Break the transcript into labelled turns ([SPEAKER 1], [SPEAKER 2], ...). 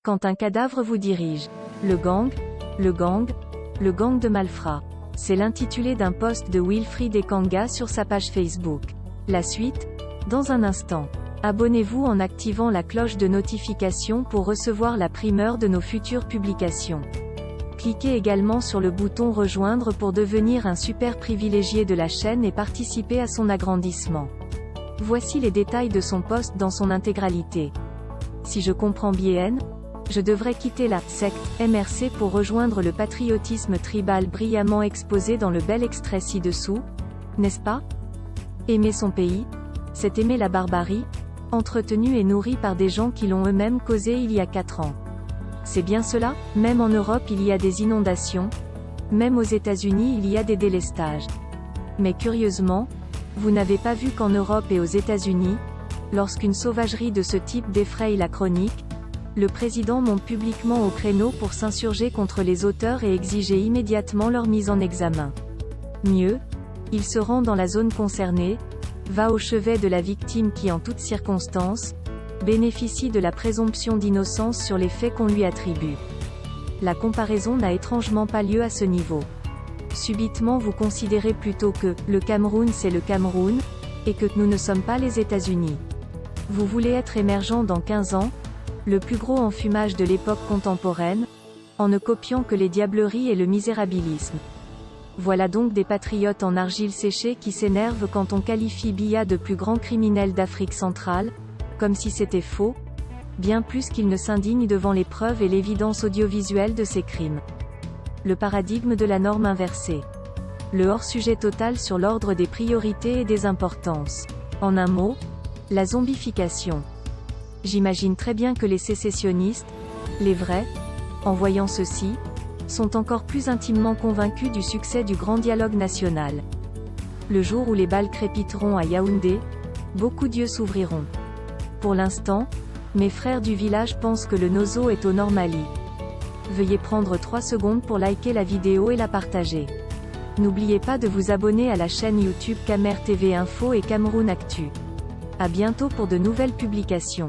[SPEAKER 1] quand un cadavre vous dirige. Le gang, le gang, le gang de malfrats. C'est l'intitulé d'un post de Wilfried Ekanga sur sa page Facebook. La suite, dans un instant. Abonnez-vous en activant la cloche de notification pour recevoir la primeur de nos futures publications. Cliquez également sur le bouton rejoindre pour devenir un super privilégié de la chaîne et participer à son agrandissement. Voici les détails de son post dans son intégralité. Si je comprends bien, je devrais quitter la secte MRC pour rejoindre le patriotisme tribal brillamment exposé dans le bel extrait ci-dessous, n'est-ce pas? Aimer son pays, c'est aimer la barbarie, entretenue et nourrie par des gens qui l'ont eux-mêmes causé il y a 4 ans. C'est bien cela? Même en Europe il y a des inondations, même aux États-Unis il y a des délestages. Mais curieusement, vous n'avez pas vu qu'en Europe et aux États-Unis, lorsqu'une sauvagerie de ce type défraye la chronique, le président monte publiquement au créneau pour s'insurger contre les auteurs et exiger immédiatement leur mise en examen. Mieux, il se rend dans la zone concernée, va au chevet de la victime qui en toutes circonstances, bénéficie de la présomption d'innocence sur les faits qu'on lui attribue. La comparaison n'a étrangement pas lieu à ce niveau. Subitement vous considérez plutôt que « le Cameroun c'est le Cameroun » et que nous ne sommes pas les États-Unis. Vous voulez être émergent dans 15 ans, le plus gros enfumage de l'époque contemporaine, en ne copiant que les diableries et le misérabilisme. Voilà donc des patriotes en argile séchée qui s'énervent quand on qualifie Biya de plus grand criminel d'Afrique centrale, comme si c'était faux, bien plus qu'ils ne s'indignent devant les preuves et l'évidence audiovisuelle de ces crimes. Le paradigme de la norme inversée. Le hors-sujet total sur l'ordre des priorités et des importances. En un mot, la zombification. J'imagine très bien que les sécessionnistes, les vrais, en voyant ceci, sont encore plus intimement convaincus du succès du grand dialogue national. Le jour où les balles crépiteront à Yaoundé, beaucoup d'yeux s'ouvriront. Pour l'instant, mes frères du village pensent que le Nozo est au Nord Mali. Veuillez prendre 3 secondes pour liker la vidéo et la partager. N'oubliez pas de vous abonner à la chaîne YouTube Camer TV Info et Cameroun Actu. À bientôt pour de nouvelles publications.